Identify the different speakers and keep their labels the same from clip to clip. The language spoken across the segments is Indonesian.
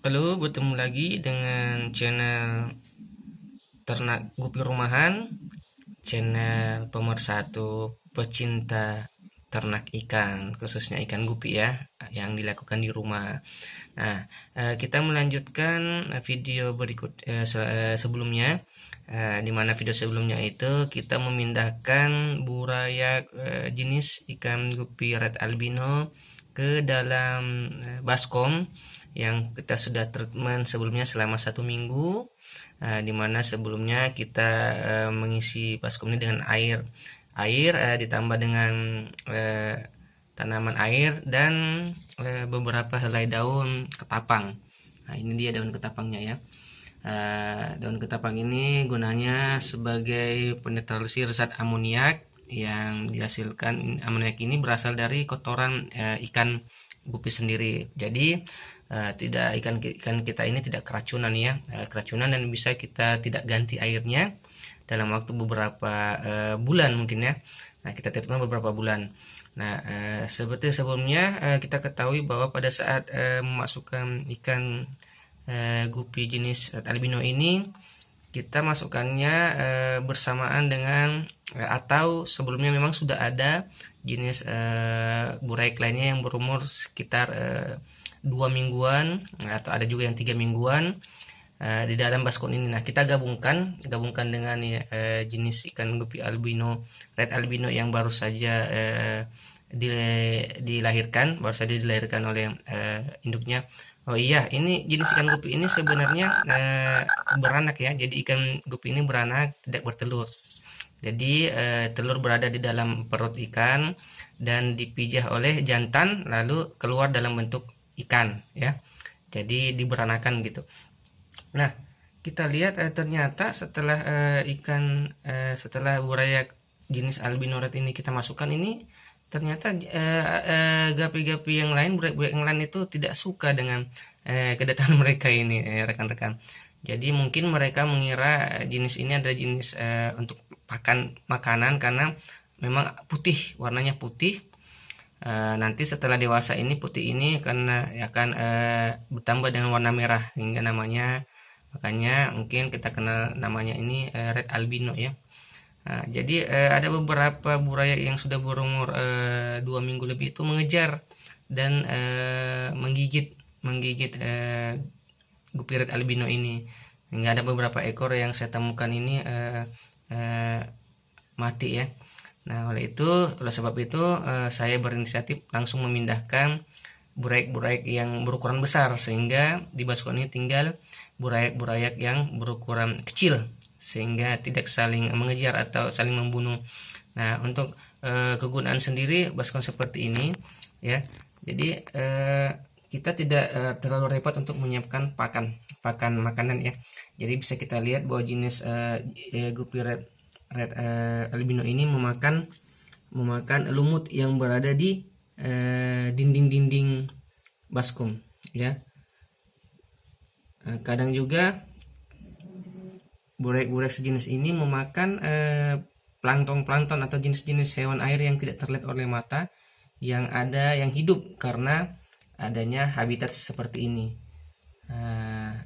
Speaker 1: Halo, bertemu lagi dengan channel Ternak Gupi Rumahan, channel pemersatu pecinta ternak ikan, khususnya ikan gupi ya, yang dilakukan di rumah. Nah, kita melanjutkan video berikut sebelumnya, di mana video sebelumnya itu kita memindahkan burayak jenis ikan gupi red albino ke dalam baskom yang kita sudah treatment sebelumnya selama 1 minggu, di mana sebelumnya kita mengisi baskom ini dengan air ditambah dengan tanaman air dan beberapa helai daun ketapang. Nah, ini dia daun ketapangnya ya. Daun ketapang ini gunanya sebagai penetralisir zat amoniak yang dihasilkan. Amoniak ini berasal dari kotoran ikan gupi sendiri. Jadi tidak ikan kita ini tidak keracunan ya, keracunan, dan bisa kita tidak ganti airnya dalam waktu beberapa bulan mungkin ya. Nah, kita treatment beberapa bulan. Nah, seperti sebelumnya kita ketahui bahwa pada saat memasukkan ikan gupi jenis albino ini, kita masukkannya bersamaan dengan atau sebelumnya memang sudah ada jenis buraik lainnya yang berumur sekitar 2 mingguan, atau ada juga yang 3 mingguan di dalam baskom ini. Nah, kita gabungkan dengan jenis ikan gupi albino red albino yang baru saja dilahirkan oleh induknya. Oh iya, ini jenis ikan gupi ini sebenarnya beranak ya. Jadi ikan gupi ini beranak, tidak bertelur. Jadi telur berada di dalam perut ikan dan dipijah oleh jantan lalu keluar dalam bentuk ikan ya. Jadi diberanakan gitu. Nah, kita lihat ternyata setelah setelah burayak jenis albino red ini kita masukkan ini, ternyata gapi-gapi yang lain, buraik-buraik yang lain itu tidak suka dengan kedatangan mereka ini, rekan-rekan. Jadi mungkin mereka mengira jenis ini adalah jenis untuk makanan karena memang putih, warnanya putih. Nanti setelah dewasa ini putih ini karena akan bertambah dengan warna merah hingga makanya mungkin kita kenal namanya ini red albino ya. Jadi ada beberapa burayak yang sudah berumur 2 minggu lebih itu mengejar dan menggigit gupi red albino ini, hingga ada beberapa ekor yang saya temukan ini mati ya. Nah, oleh sebab itu saya berinisiatif langsung memindahkan burayak-burayak yang berukuran besar, sehingga di baskom ini tinggal burayak-burayak yang berukuran kecil sehingga tidak saling mengejar atau saling membunuh. Nah, untuk kegunaan sendiri baskom seperti ini ya. Jadi kita tidak terlalu repot untuk menyiapkan pakan makanan ya. Jadi bisa kita lihat bahwa jenis gupi red albino ini memakan lumut yang berada di dinding-dinding baskom ya. Kadang juga buraik-buraik sejenis ini memakan plankton atau jenis-jenis hewan air yang tidak terlihat oleh mata, yang hidup karena adanya habitat seperti ini.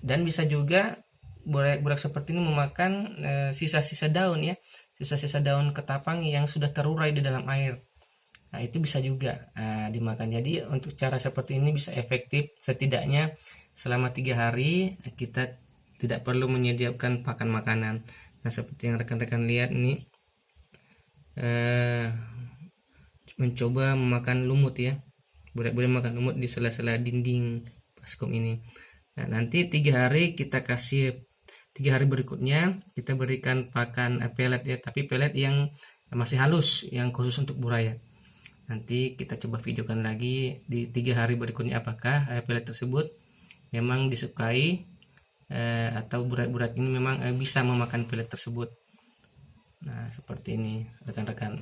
Speaker 1: Dan bisa juga buraik-buraik seperti ini memakan sisa-sisa daun ya, sisa-sisa daun ketapang yang sudah terurai di dalam air. Nah, itu bisa juga dimakan. Jadi untuk cara seperti ini bisa efektif. Setidaknya selama 3 hari kita tidak perlu menyediakan pakan makanan. Nah, seperti yang rekan-rekan lihat ini mencoba memakan lumut ya, buraik-buraik makan lumut di sela-sela dinding baskom ini. Nah, nanti 3 hari kita kasih, 3 hari berikutnya kita berikan pakan pelet ya, tapi pelet yang masih halus, yang khusus untuk burayak. Nanti kita coba videokan lagi di 3 hari berikutnya apakah pelet tersebut memang disukai atau buraik-buraik ini memang bisa memakan pelet tersebut. Nah, seperti ini rekan-rekan.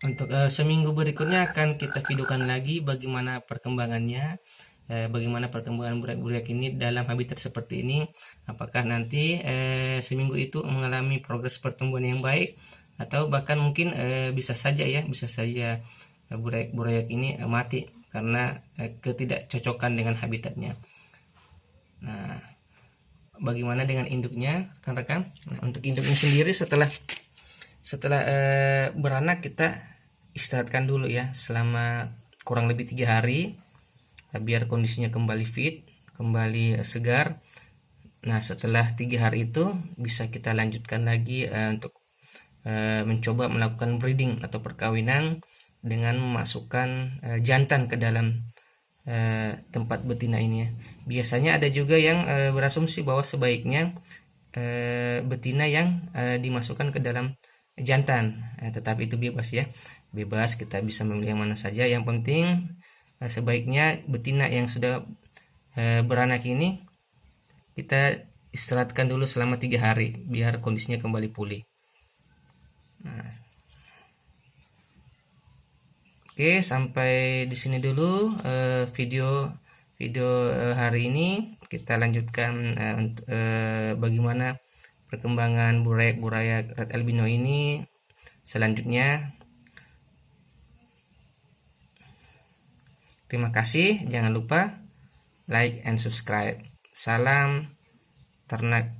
Speaker 1: Untuk seminggu berikutnya akan kita videokan lagi bagaimana perkembangannya, bagaimana perkembangan buraik-buraik ini dalam habitat seperti ini. Apakah nanti seminggu itu mengalami progres pertumbuhan yang baik, atau bahkan mungkin bisa saja buraik-buraik ini mati karena ketidakcocokan dengan habitatnya. Nah, bagaimana dengan induknya, rekan-rekan? Nah, untuk induknya sendiri setelah beranak kita istirahatkan dulu ya selama kurang lebih 3 hari biar kondisinya kembali fit, kembali segar. Nah, setelah 3 hari itu bisa kita lanjutkan lagi untuk mencoba melakukan breeding atau perkawinan dengan memasukkan jantan ke dalam tempat betina ini ya. Biasanya ada juga yang berasumsi bahwa sebaiknya betina yang dimasukkan ke dalam jantan, tetapi itu bebas ya, bebas, kita bisa memilih yang mana saja. Yang penting sebaiknya betina yang sudah beranak ini kita istirahatkan dulu selama 3 hari biar kondisinya kembali pulih. Nah, oke, sampai di sini dulu video hari ini. Kita lanjutkan bagaimana perkembangan burayak red albino ini selanjutnya. Terima kasih, jangan lupa like and subscribe. Salam ternak